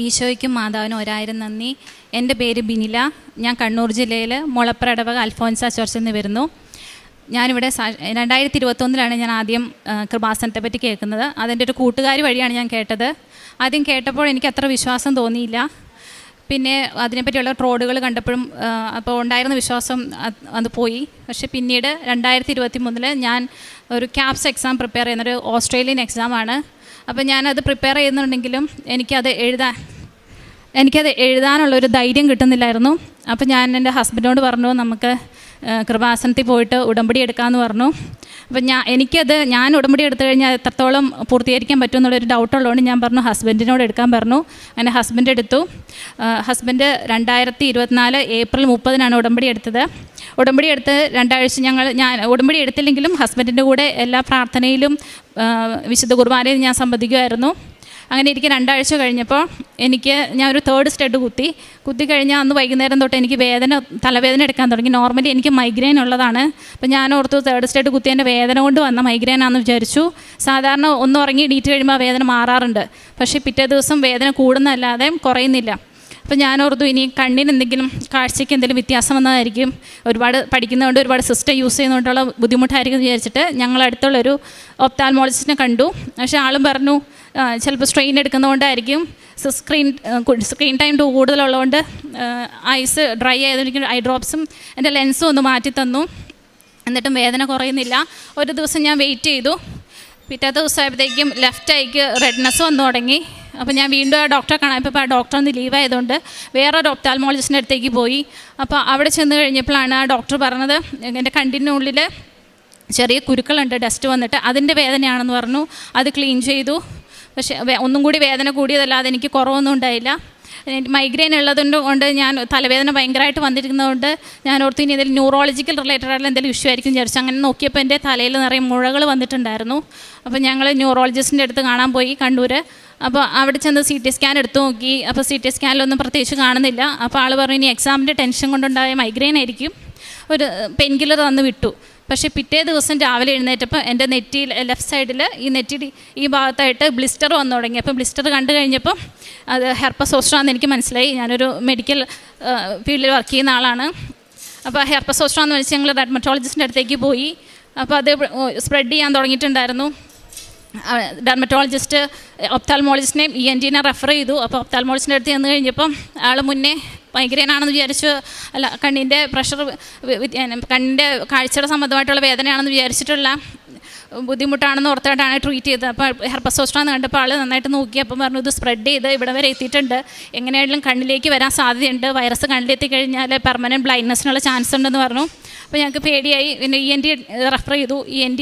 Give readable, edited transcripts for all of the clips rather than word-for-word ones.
ഈശോയ്ക്കും മാതാവിനും 1000 നന്ദി. എൻ്റെ പേര് ബിനില. ഞാൻ കണ്ണൂർ ജില്ലയിൽ മുളപ്ര ഇടവക അൽഫോൻസ ചർച്ചിൽ നിന്ന് വരുന്നു. ഞാനിവിടെ 2021 ഞാൻ ആദ്യം കൃപാസനത്തെ പറ്റി കേൾക്കുന്നത്. അതിൻ്റെ ഒരു കൂട്ടുകാരി വഴിയാണ് ഞാൻ കേട്ടത്. ആദ്യം കേട്ടപ്പോൾ എനിക്ക് അത്ര വിശ്വാസം തോന്നിയില്ല. പിന്നെ അതിനെപ്പറ്റിയുള്ള ട്രോളുകൾ കണ്ടപ്പോഴും അപ്പോൾ ഉണ്ടായിരുന്ന വിശ്വാസം അത് പോയി. പക്ഷേ പിന്നീട് 2023 ഞാൻ ഒരു ക്യാപ്സ് എക്സാം പ്രിപ്പയർ ചെയ്യുന്നൊരു ഓസ്ട്രേലിയൻ എക്സാമാണ്. അപ്പോൾ ഞാനത് പ്രിപ്പയർ ചെയ്യുന്നുണ്ടെങ്കിലും എനിക്കത് എഴുതാനുള്ളൊരു ധൈര്യം കിട്ടുന്നില്ലായിരുന്നു. അപ്പോൾ ഞാൻ എൻ്റെ ഹസ്ബൻഡിനോട് പറഞ്ഞു, നമുക്ക് കൃപാസനത്തിൽ പോയിട്ട് ഉടമ്പടി എടുക്കാമെന്ന് പറഞ്ഞു. അപ്പം ഞാൻ ഉടമ്പടി എടുത്തു കഴിഞ്ഞാൽ എത്രത്തോളം പൂർത്തീകരിക്കാൻ പറ്റും എന്നുള്ളൊരു ഡൗട്ടുള്ളതുകൊണ്ട് ഞാൻ പറഞ്ഞു ഹസ്ബൻഡിനോട് എടുക്കാൻ പറഞ്ഞു. അങ്ങനെ ഹസ്ബൻഡ് എടുത്തു. ഹസ്ബൻഡ് 2024 ഏപ്രിൽ 30 ഉടമ്പടി എടുത്തത്. ഉടമ്പടി എടുത്ത് 2 ആഴ്ച ഞാൻ ഉടമ്പടി എടുത്തില്ലെങ്കിലും ഹസ്ബൻഡിൻ്റെ കൂടെ എല്ലാ പ്രാർത്ഥനയിലും വിശുദ്ധ കുർബാനയിൽ ഞാൻ സംബന്ധിക്കുമായിരുന്നു. അങ്ങനെ എനിക്ക് 2 ആഴ്ച കഴിഞ്ഞപ്പോൾ ഞാൻ ഒരു 3rd സ്റ്റഡ് കുത്തി കഴിഞ്ഞാൽ അന്ന് വൈകുന്നേരം തൊട്ട് എനിക്ക് തലവേദന എടുക്കാൻ തുടങ്ങി. നോർമലി എനിക്ക് മൈഗ്രെയിൻ ഉള്ളതാണ്. അപ്പോൾ ഞാൻ ഓർത്തു 3rd സ്റ്റഡ് കുത്തിയതിൻ്റെ വേദന കൊണ്ട് വന്ന മൈഗ്രെയിനാണെന്ന് വിചാരിച്ചു. സാധാരണ ഒന്ന് ഉറങ്ങി എണീറ്റ് കഴിയുമ്പോൾ വേദന മാറാറുണ്ട്. പക്ഷേ പിറ്റേ ദിവസം വേദന കൂടുന്നതല്ലാതെ കുറയുന്നില്ല. അപ്പോൾ ഞാൻ ഓർത്തു ഇനി കണ്ണിന് എന്തെങ്കിലും കാഴ്ചയ്ക്ക് എന്തെങ്കിലും വ്യത്യാസം വന്നതായിരിക്കും, ഒരുപാട് പഠിക്കുന്നതുകൊണ്ട് ഒരുപാട് സിസ്റ്റം യൂസ് ചെയ്യുന്നതുകൊണ്ടുള്ള ബുദ്ധിമുട്ടായിരിക്കും എന്ന് വിചാരിച്ചിട്ട് ഞങ്ങളടുത്തുള്ളൊരു ഒപ്താൽമോളജിസ്റ്റിനെ കണ്ടു. പക്ഷേ ആളും പറഞ്ഞു ചിലപ്പോൾ സ്ട്രെയിൻ എടുക്കുന്നതുകൊണ്ടായിരിക്കും, സ്ക്രീൻ ടൈം കൂടുതലുള്ളതുകൊണ്ട് ഐസ് ഡ്രൈ ആയതുകൊണ്ട് ഐ ഡ്രോപ്സും എൻ്റെ ലെൻസും ഒന്ന് മാറ്റി തന്നു. എന്നിട്ടും വേദന കുറയുന്നില്ല. ഒരു ദിവസം ഞാൻ വെയിറ്റ് ചെയ്തു. പിറ്റേ ദിവസമായപ്പോഴത്തേക്കും ലെഫ്റ്റ് ഐക്ക് റെഡ്നെസ് വന്നു തുടങ്ങി. അപ്പോൾ ഞാൻ വീണ്ടും ആ ഡോക്ടറെ കാണാൻ ഇപ്പോൾ ആ ഡോക്ടർ ഒന്ന് ലീവ് ആയതുകൊണ്ട് വേറൊരു ഒപ്താൽമോളജിസ്റ്റിൻ്റെ അടുത്തേക്ക് പോയി. അപ്പോൾ അവിടെ ചെന്ന് കഴിഞ്ഞപ്പോഴാണ് ആ ഡോക്ടർ പറഞ്ഞത് എൻ്റെ കണ്ണിനുള്ളിൽ ചെറിയ കുരുക്കളുണ്ട്, ഡസ്റ്റ് വന്നിട്ട് അതിൻ്റെ വേദനയാണെന്ന് പറഞ്ഞു. അത് ക്ലീൻ ചെയ്തു. പക്ഷേ ഒന്നും കൂടി വേദന കൂടിയതല്ലാതെ എനിക്ക് കുറവൊന്നും ഉണ്ടായില്ല. മൈഗ്രെയിൻ ഉള്ളതുകൊണ്ട് ഞാൻ തലവേദന ഭയങ്കരമായിട്ട് വന്നിരിക്കുന്നതുകൊണ്ട് ഞാൻ ഓർത്ത് ഇനി എന്തെങ്കിലും ന്യൂറോളജിക്കൽ റിലേറ്റഡ് ആയിട്ടുള്ള എന്തെങ്കിലും ഇഷ്യൂ ആയിരിക്കും വിചാരിച്ചു. അങ്ങനെ നോക്കിയപ്പോൾ എൻ്റെ തലയിൽ നിറയെ മുഴകൾ വന്നിട്ടുണ്ടായിരുന്നു. അപ്പോൾ ഞങ്ങൾ ന്യൂറോളജിസ്റ്റിൻ്റെ അടുത്ത് കാണാൻ പോയി കണ്ണൂർ. അപ്പോൾ അവിടെ ചെന്ന് CT സ്കാൻ എടുത്ത് നോക്കി. അപ്പോൾ CT സ്കാനിലൊന്നും പ്രത്യേകിച്ച് കാണുന്നില്ല. അപ്പോൾ ആൾ പറഞ്ഞു ഇനി എക്സാമിൻ്റെ ടെൻഷൻ കൊണ്ടുണ്ടായ മൈഗ്രെയിൻ ആയിരിക്കും, ഒരു പെയിൻ കില്ലർ തന്ന് വിട്ടു. പക്ഷേ പിറ്റേ ദിവസം രാവിലെ എഴുന്നേറ്റപ്പോൾ എൻ്റെ നെറ്റിയിൽ ലെഫ്റ്റ് സൈഡിൽ ഈ ഭാഗത്തായിട്ട് ബ്ലിസ്റ്റർ വന്നു തുടങ്ങി. അപ്പോൾ ബ്ലിസ്റ്റർ കണ്ടു കഴിഞ്ഞപ്പോൾ അത് ഹെർപ്പസ് സോസ്റ്റർ ആണെന്ന് എനിക്ക് മനസ്സിലായി. ഞാനൊരു മെഡിക്കൽ ഫീൽഡിൽ വർക്ക് ചെയ്യുന്ന ആളാണ്. അപ്പോൾ ഹെർപ്പസ് സോസ്റ്റർ എന്ന് വെച്ച് ഞങ്ങൾ ഡെർമറ്റോളജിസ്റ്റിൻ്റെ അടുത്തേക്ക് പോയി. അപ്പോൾ അത് സ്പ്രെഡ് ചെയ്യാൻ തുടങ്ങിയിട്ടുണ്ടായിരുന്നു. ഡെർമറ്റോളജിസ്റ്റ് ഒപ്താൽമോളജിസ്റ്റിനെയും ENT-നെ റെഫർ ചെയ്തു. അപ്പോൾ ഒപ്താൽമോളജിസ്റ്റിൻ്റെ അടുത്ത് ചെന്ന് കഴിഞ്ഞപ്പം ആൾ മുന്നേ മൈഗ്രെയിൻ ആണെന്ന് വിചാരിച്ചു, അല്ല കണ്ണിൻ്റെ പ്രഷർ, കണ്ണിൻ്റെ കാഴ്ചയുടെ സംബന്ധമായിട്ടുള്ള വേദനയാണെന്ന് വിചാരിച്ചിട്ടുള്ള ബുദ്ധിമുട്ടാണെന്ന് ഓർത്തിട്ടാണ് ട്രീറ്റ് ചെയ്തത്. അപ്പോൾ ഹെർപ്പസ് സോസ്റ്റർ എന്ന് കണ്ടപ്പോൾ ആൾ നന്നായിട്ട് നോക്കി. അപ്പം പറഞ്ഞു ഇത് സ്പ്രെഡ് ചെയ്ത് ഇവിടെ വരെ എത്തിയിട്ടുണ്ട്, എങ്ങനെയാണെങ്കിലും കണ്ണിലേക്ക് വരാൻ സാധ്യതയുണ്ട്, വൈറസ് കണ്ണിലെത്തി കഴിഞ്ഞാൽ പെർമനൻറ്റ് ബ്ലൈൻഡ്നെസ്സിനുള്ള ചാൻസ് ഉണ്ടെന്ന് പറഞ്ഞു. അപ്പോൾ ഞങ്ങൾക്ക് പേടിയായി. പിന്നെ ENT റെഫർ ചെയ്തു. ENT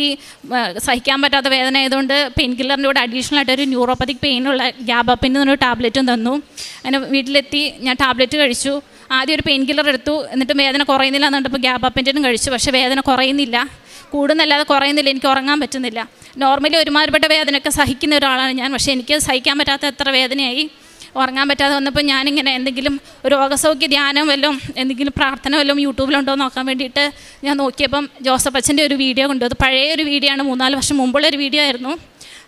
സഹിക്കാൻ പറ്റാത്ത വേദന ആയതുകൊണ്ട് പെയിൻ കില്ലറിൻ്റെ കൂടെ അഡീഷണൽ ആയിട്ട് ഒരു ന്യൂറോപ്പത്തിക് പെയിനുള്ള ഗ്യാബപ്പിൻ്റെ എന്നൊരു ടാബ്ലറ്റും തന്നു. അങ്ങനെ വീട്ടിലെത്തി ഞാൻ ടാബ്ലറ്റ് കഴിച്ചു. ആദ്യം ഒരു പെയിൻ കില്ലർ എടുത്തു, എന്നിട്ട് വേദന കുറയുന്നില്ല എന്നുണ്ടപ്പോൾ ഗ്യാബപ്പിൻ്റെയും കഴിച്ചു. പക്ഷേ വേദന കുറയുന്നില്ല, കൂടുന്നല്ലാതെ കുറയുന്നില്ല. എനിക്ക് ഉറങ്ങാൻ പറ്റുന്നില്ല. നോർമലി ഒരുമാതിരിപ്പെട്ട വേദനയൊക്കെ സഹിക്കുന്ന ഒരാളാണ് ഞാൻ. പക്ഷേ എനിക്ക് സഹിക്കാൻ പറ്റാത്ത എത്ര വേദനയായി. ഉറങ്ങാൻ പറ്റാതെ വന്നപ്പോൾ ഞാനിങ്ങനെ എന്തെങ്കിലും രോഗസൗഖ്യ ധ്യാനം വല്ലതും എന്തെങ്കിലും പ്രാർത്ഥന വല്ലതും യൂട്യൂബിലുണ്ടോ നോക്കാൻ വേണ്ടിയിട്ട് ഞാൻ നോക്കിയപ്പം ജോസഫ് അച്ഛൻ്റെ ഒരു വീഡിയോ കണ്ടു. അത് പഴയ ഒരു വീഡിയോ ആണ്, 3-4 വർഷം മുമ്പുള്ളൊരു വീഡിയോ ആയിരുന്നു.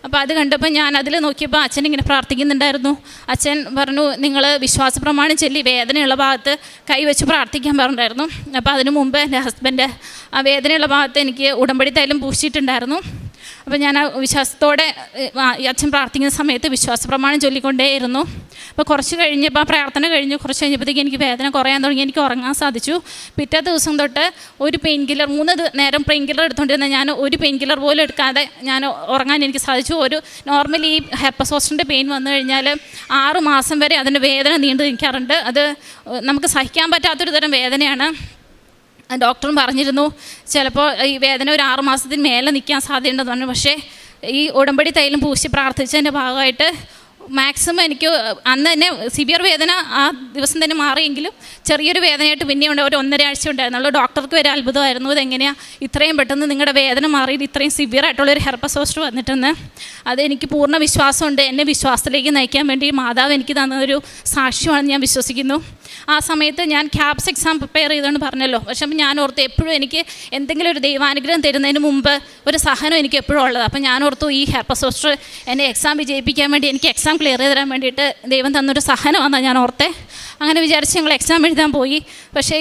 അപ്പോൾ അത് കണ്ടപ്പോൾ ഞാൻ അതിൽ നോക്കിയപ്പോൾ അച്ഛൻ ഇങ്ങനെ പ്രാർത്ഥിക്കുന്നുണ്ടായിരുന്നു. അച്ഛൻ പറഞ്ഞു നിങ്ങൾ വിശ്വാസ പ്രമാണം ചൊല്ലി വേദനയുള്ള ഭാഗത്ത് കൈവച്ച് പ്രാർത്ഥിക്കാൻ പറഞ്ഞിട്ടുണ്ടായിരുന്നു. അപ്പോൾ അതിനു മുമ്പ് എൻ്റെ ഹസ്ബൻഡ് ആ വേദനയുള്ള ഭാഗത്ത് എനിക്ക് ഉടമ്പടി തൈലം പൂശിയിട്ടുണ്ടായിരുന്നു. അപ്പോൾ ഞാൻ ആ വിശ്വാസത്തോടെ അച്ഛൻ പ്രാർത്ഥിക്കുന്ന സമയത്ത് വിശ്വാസ പ്രമാണം ചൊല്ലിക്കൊണ്ടേയിരുന്നു. അപ്പോൾ കുറച്ച് കഴിഞ്ഞപ്പോൾ ആ പ്രാർത്ഥന കഴിഞ്ഞു, കുറച്ച് കഴിഞ്ഞപ്പോഴത്തേക്ക് എനിക്ക് വേദന കുറയാൻ തുടങ്ങി, എനിക്ക് ഉറങ്ങാൻ സാധിച്ചു. പിറ്റേ ദിവസം തൊട്ട് ഒരു പെയിൻ കില്ലർ 3 നേരം പെയിൻ കില്ലർ എടുത്തുകൊണ്ടിരുന്ന ഞാൻ ഒരു പെയിൻ കില്ലർ പോലും എടുക്കാതെ ഞാൻ ഉറങ്ങാൻ എനിക്ക് സാധിച്ചു. നോർമലി ഈ ഹെർപ്പസ് സോസ്റ്ററിൻ്റെ പെയിൻ വന്നു കഴിഞ്ഞാൽ 6 മാസം വരെ അതിൻ്റെ വേദന നീണ്ടു നിൽക്കാറുണ്ട്. അത് നമുക്ക് സഹിക്കാൻ പറ്റാത്തൊരു തരം വേദനയാണ്. ഡോക്ടറും പറഞ്ഞിരുന്നു ചിലപ്പോൾ ഈ വേദന ഒരു 6 മാസത്തിന് മേലെ നിൽക്കാൻ സാധ്യതയുണ്ടെന്ന് പറഞ്ഞു. പക്ഷേ ഈ ഉടമ്പടി തൈലം പൂശി പ്രാർത്ഥിച്ചതിൻ്റെ ഭാഗമായിട്ട് മാക്സിമം എനിക്ക് അന്ന് തന്നെ സിവിയർ വേദന ആ ദിവസം തന്നെ മാറിയെങ്കിലും ചെറിയൊരു വേദനയായിട്ട് പിന്നെ ഉണ്ട്, ഒരു 1.5 ആഴ്ച ഉണ്ടായിരുന്നുള്ളൂ. ഡോക്ടർക്ക് വരെ അത്ഭുതമായിരുന്നു ഇതെങ്ങനെയാണ് ഇത്രയും പെട്ടെന്ന് നിങ്ങളുടെ വേദന മാറിയിട്ട് ഇത്രയും സിവിയർ ആയിട്ടുള്ളൊരു ഹെർപ്പസ് സോസ്റ്റർ വന്നിട്ടെന്ന്. അതെനിക്ക് പൂർണ്ണ വിശ്വാസമുണ്ട്. എന്നെ വിശ്വാസത്തിലേക്ക് നയിക്കാൻ വേണ്ടി മാതാവ് എനിക്ക് തന്നൊരു സാക്ഷ്യമാണെന്ന് ഞാൻ വിശ്വസിക്കുന്നു. ആ സമയത്ത് ഞാൻ ക്യാപ്സ് എക്സാം പ്രിപ്പയർ ചെയ്തുകൊണ്ട് പറഞ്ഞല്ലോ. പക്ഷേ ഞാൻ ഓർത്ത് എപ്പോഴും എനിക്ക് എന്തെങ്കിലും ഒരു ദൈവാനുഗ്രഹം തരുന്നതിന് മുമ്പ് ഒരു സഹനം എനിക്ക് എപ്പോഴും ഉള്ളത്. അപ്പോൾ ഞാൻ ഓർത്തു ഈ ഹെർപ്പസ് സോസ്റ്റർ എന്നെ എക്സാം വിജയിപ്പിക്കാൻ വേണ്ടി എനിക്ക് എക്സാം എക്സാം ക്ലിയർ ചെയ്ത് തരാൻ വേണ്ടിയിട്ട് ദൈവം തന്നൊരു സഹനമാണെന്നാണ് ഞാൻ ഓർത്തെ. അങ്ങനെ വിചാരിച്ച് ഞങ്ങൾ എക്സാം എഴുതാൻ പോയി. പക്ഷേ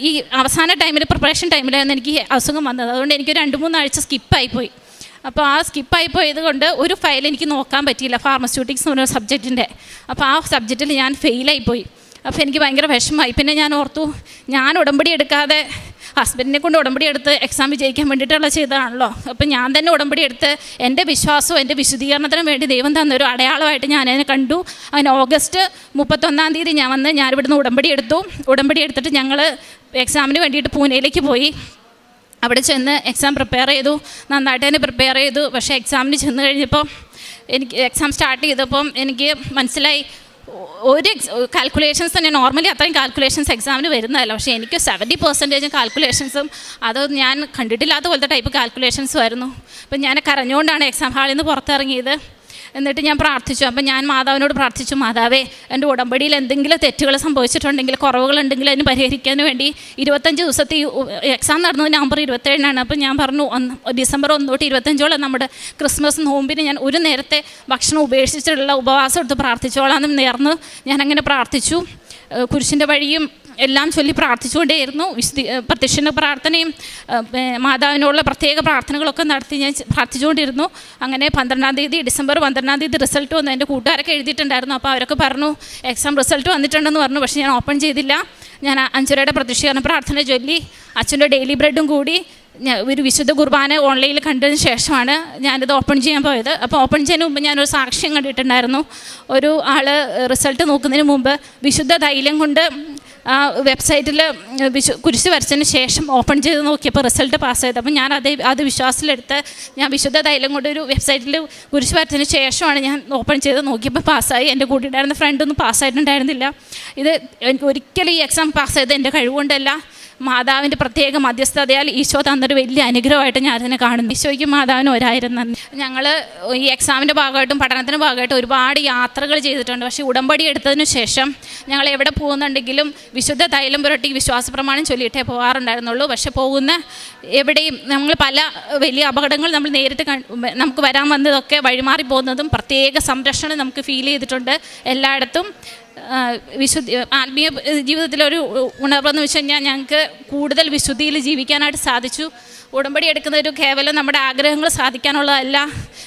ഈ അവസാന ടൈമിൽ, പ്രിപ്പറേഷൻ ടൈമിലായിരുന്നു എനിക്ക് അസുഖം വന്നത്. അതുകൊണ്ട് എനിക്ക് 2-3 ആഴ്ച സ്കിപ്പായിപ്പോയി. അപ്പോൾ ആ സ്കിപ്പായി പോയത് കൊണ്ട് ഒരു ഫയൽ എനിക്ക് നോക്കാൻ പറ്റിയില്ല, ഫാർമസ്യൂട്ടിക്സ് എന്ന് പറഞ്ഞ സബ്ജക്റ്റിൻ്റെ. അപ്പോൾ ആ സബ്ജക്റ്റിൽ ഞാൻ ഫെയിലായിപ്പോയി. അപ്പോൾ എനിക്ക് ഭയങ്കര വിഷമമായി. പിന്നെ ഞാൻ ഓർത്തു, ഞാൻ ഉടമ്പടി എടുക്കാതെ ഹസ്ബൻഡിനെ കൊണ്ട് ഉടമ്പടി എടുത്ത് എക്സാം വിജയിക്കാൻ വേണ്ടിയിട്ടുള്ള ചെയ്തതാണല്ലോ. അപ്പം ഞാൻ തന്നെ ഉടമ്പടി എടുത്ത് എൻ്റെ വിശ്വാസവും എൻ്റെ വിശുദ്ധീകരണത്തിനും വേണ്ടി ദൈവം തന്നൊരു അടയാളമായിട്ട് ഞാനതിനെ കണ്ടു. അങ്ങനെ ഓഗസ്റ്റ് 31-ാം തീയതി ഞാനിവിടുന്ന് ഉടമ്പടി എടുത്തു. ഉടമ്പടി എടുത്തിട്ട് ഞങ്ങൾ എക്സാമിന് വേണ്ടിയിട്ട് പൂനെയിലേക്ക് പോയി. അവിടെ ചെന്ന് എക്സാം പ്രിപ്പയർ ചെയ്തു, നന്നായിട്ട് തന്നെ പ്രിപ്പയർ ചെയ്തു. പക്ഷേ എക്സാമിന് ചെന്ന് കഴിഞ്ഞപ്പോൾ എക്സാം സ്റ്റാർട്ട് ചെയ്തപ്പം എനിക്ക് മനസ്സിലായി, ഒരു കാൽക്കുലേഷൻസ് തന്നെ നോർമലി അത്രയും കാൽക്കുലേഷൻസ് എക്സാമിന് വരുന്നതല്ല. പക്ഷേ എനിക്ക് 70% കാൽക്കുലേഷൻസും അത് ഞാൻ കണ്ടിട്ടില്ലാത്ത പോലത്തെ ടൈപ്പ് കാൽക്കുലേഷൻസും ആയിരുന്നു. അപ്പം ഞാൻ കരഞ്ഞുകൊണ്ടാണ് എക്സാം ഹാളിൽ നിന്ന് പുറത്തിറങ്ങിയത്. എന്നിട്ട് ഞാൻ പ്രാർത്ഥിച്ചു. അപ്പം ഞാൻ മാതാവിനോട് പ്രാർത്ഥിച്ചു, മാതാവേ, എൻ്റെ ഉടമ്പടിയിൽ എന്തെങ്കിലും തെറ്റുകൾ സംഭവിച്ചിട്ടുണ്ടെങ്കിൽ, കുറവുകളുണ്ടെങ്കിൽ അതിന് പരിഹരിക്കാൻ വേണ്ടി 25 ദിവസത്തെ എക്സാം നടന്നത് നവംബർ 27-നാണ്. അപ്പം ഞാൻ പറഞ്ഞു, ഡിസംബർ 1 തൊട്ട് 25ഓളം നമ്മുടെ ക്രിസ്മസ് നോമ്പിന് ഞാൻ ഒരു നേരത്തെ ഭക്ഷണം ഉപേക്ഷിച്ചിട്ടുള്ള ഉപവാസം എടുത്ത് പ്രാർത്ഥിച്ചോളാം നേർന്ന് ഞാനങ്ങനെ പ്രാർത്ഥിച്ചു. കുരിശിൻ്റെ വഴിയും എല്ലാം ചൊല്ലി പ്രാർത്ഥിച്ചുകൊണ്ടേയിരുന്നു. പ്രത്യക്ഷ പ്രാർത്ഥനയും മാതാവിനോടുള്ള പ്രത്യേക പ്രാർത്ഥനകളൊക്കെ നടത്തി ഞാൻ പ്രാർത്ഥിച്ചുകൊണ്ടിരുന്നു. അങ്ങനെ ഡിസംബർ 12-ാം തീയതി റിസൾട്ട് വന്നു. എൻ്റെ കൂട്ടുകാരൊക്കെ എഴുതിയിട്ടുണ്ടായിരുന്നു. അപ്പോൾ അവരൊക്കെ പറഞ്ഞു എക്സാം റിസൾട്ട് വന്നിട്ടുണ്ടെന്ന് പറഞ്ഞു. പക്ഷേ ഞാൻ ഓപ്പൺ ചെയ്തില്ല. ഞാൻ 5 രൂപയുടെ പ്രത്യക്ഷീകരണ പ്രാർത്ഥന ചൊല്ലി അച്ഛൻ്റെ ഡെയിലി ബ്രെഡും കൂടി ഒരു വിശുദ്ധ കുർബാന ഓൺലൈനിൽ കണ്ടതിന് ശേഷമാണ് ഞാനിത് ഓപ്പൺ ചെയ്യാൻ പോയത്. അപ്പോൾ ഓപ്പൺ ചെയ്യുന്നതിന് മുമ്പ് ഞാനൊരു സാക്ഷ്യം കണ്ടിട്ടുണ്ടായിരുന്നു. ഒരു ആൾ റിസൾട്ട് നോക്കുന്നതിന് മുമ്പ് വിശുദ്ധ തൈലം കൊണ്ട് ആ വെബ്സൈറ്റിൽ കുരിശ് വരച്ചതിന് ശേഷം ഓപ്പൺ ചെയ്ത് നോക്കിയപ്പോൾ റിസൾട്ട് പാസ്സായത്. അപ്പം ഞാൻ അത് വിശ്വാസത്തിലെടുത്ത് ഞാൻ വിശുദ്ധ തൈലം കൊണ്ട് ഒരു വെബ്സൈറ്റിൽ കുരിശ് വരച്ചതിന് ശേഷമാണ് ഞാൻ ഓപ്പൺ ചെയ്ത് നോക്കിയപ്പോൾ പാസ്സായി. എൻ്റെ കൂടെ ഉണ്ടായിരുന്ന ഫ്രണ്ടൊന്നും പാസ്സായിട്ടുണ്ടായിരുന്നില്ല. ഇത് ഒരിക്കലും ഈ എക്സാം പാസ്സായത് എൻ്റെ കഴിവുകൊണ്ടല്ല, മാതാവിൻ്റെ പ്രത്യേക മധ്യസ്ഥതയാൽ ഈശോ തന്നൊരു വലിയ അനുഗ്രഹമായിട്ട് ഞാനതിനെ കാണുന്നു. ഈശോയ്ക്കും മാതാവിനും 1000 നന്ദി. ഞങ്ങൾ ഈ എക്സാമിൻ്റെ ഭാഗമായിട്ടും പഠനത്തിൻ്റെ ഭാഗമായിട്ടും ഒരുപാട് യാത്രകൾ ചെയ്തിട്ടുണ്ട്. പക്ഷേ ഉടമ്പടി എടുത്തതിന് ശേഷം ഞങ്ങൾ എവിടെ പോകുന്നുണ്ടെങ്കിലും വിശുദ്ധ തൈലം പുരട്ടി വിശ്വാസ പ്രമാണം ചൊല്ലിയിട്ടേ പോകാറുണ്ടായിരുന്നുള്ളൂ. പക്ഷേ പോകുന്ന എവിടെയും നമ്മൾ പല വലിയ അപകടങ്ങൾ നമ്മൾ നേരിട്ട് നമുക്ക് വരാൻ വന്നതൊക്കെ വഴിമാറി പോകുന്നതും പ്രത്യേക സംരക്ഷണം നമുക്ക് ഫീൽ ചെയ്തിട്ടുണ്ട് എല്ലായിടത്തും. ആത്മീയ ജീവിതത്തിലൊരു ഉണർവെന്ന് വെച്ച് കഴിഞ്ഞാൽ ഞങ്ങൾക്ക് കൂടുതൽ വിശുദ്ധിയിൽ ജീവിക്കാനായിട്ട് സാധിച്ചു. ഉടമ്പടി എടുക്കുന്നതൊരു കേവലം നമ്മുടെ ആഗ്രഹങ്ങൾ സാധിക്കാനുള്ളതല്ല,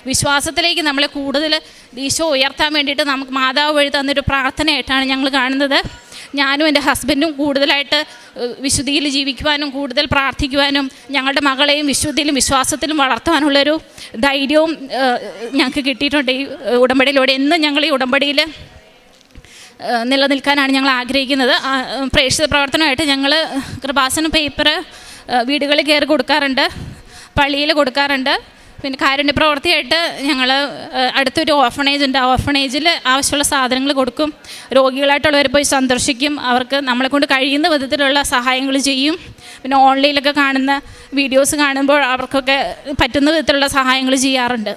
വിശ്വാസത്തിലേക്ക് നമ്മളെ കൂടുതൽ ഈശോ ഉയർത്താൻ വേണ്ടിയിട്ട് നമുക്ക് മാതാവ് വഴി തന്നൊരു പ്രാർത്ഥനയായിട്ടാണ് ഞങ്ങൾ കാണുന്നത്. ഞാനും എൻ്റെ ഹസ്ബൻഡും കൂടുതലായിട്ട് വിശുദ്ധിയിൽ ജീവിക്കുവാനും കൂടുതൽ പ്രാർത്ഥിക്കുവാനും ഞങ്ങളുടെ മകളെയും വിശുദ്ധിയിലും വിശ്വാസത്തിലും വളർത്താനുള്ളൊരു ധൈര്യവും ഞങ്ങൾക്ക് കിട്ടിയിട്ടുണ്ട് ഈ ഉടമ്പടിയിലൂടെ. എന്നും ഞങ്ങൾ ഈ ഉടമ്പടിയിൽ നിലനിൽക്കാനാണ് ഞങ്ങൾ ആഗ്രഹിക്കുന്നത്. പ്രേക്ഷിത പ്രവർത്തനമായിട്ട് ഞങ്ങൾ കൃപാസന പേപ്പർ വീടുകളിൽ കയറി കൊടുക്കാറുണ്ട്, പള്ളിയിൽ കൊടുക്കാറുണ്ട്. പിന്നെ കാരുണ്യ പ്രവൃത്തിയായിട്ട് ഞങ്ങൾ അടുത്തൊരു ഓർഫണേജ് ഉണ്ട്. ആ ഓർഫണേജിൽ ആവശ്യമുള്ള സാധനങ്ങൾ കൊടുക്കും. രോഗികളായിട്ടുള്ളവർ പോയി സന്ദർശിക്കും. അവർക്ക് നമ്മളെക്കൊണ്ട് കഴിയുന്ന വിധത്തിലുള്ള സഹായങ്ങൾ ചെയ്യും. പിന്നെ ഓൺലൈനിലൊക്കെ കാണുന്ന വീഡിയോസ് കാണുമ്പോൾ അവർക്കൊക്കെ പറ്റുന്ന വിധത്തിലുള്ള സഹായങ്ങൾ ചെയ്യാറുണ്ട്.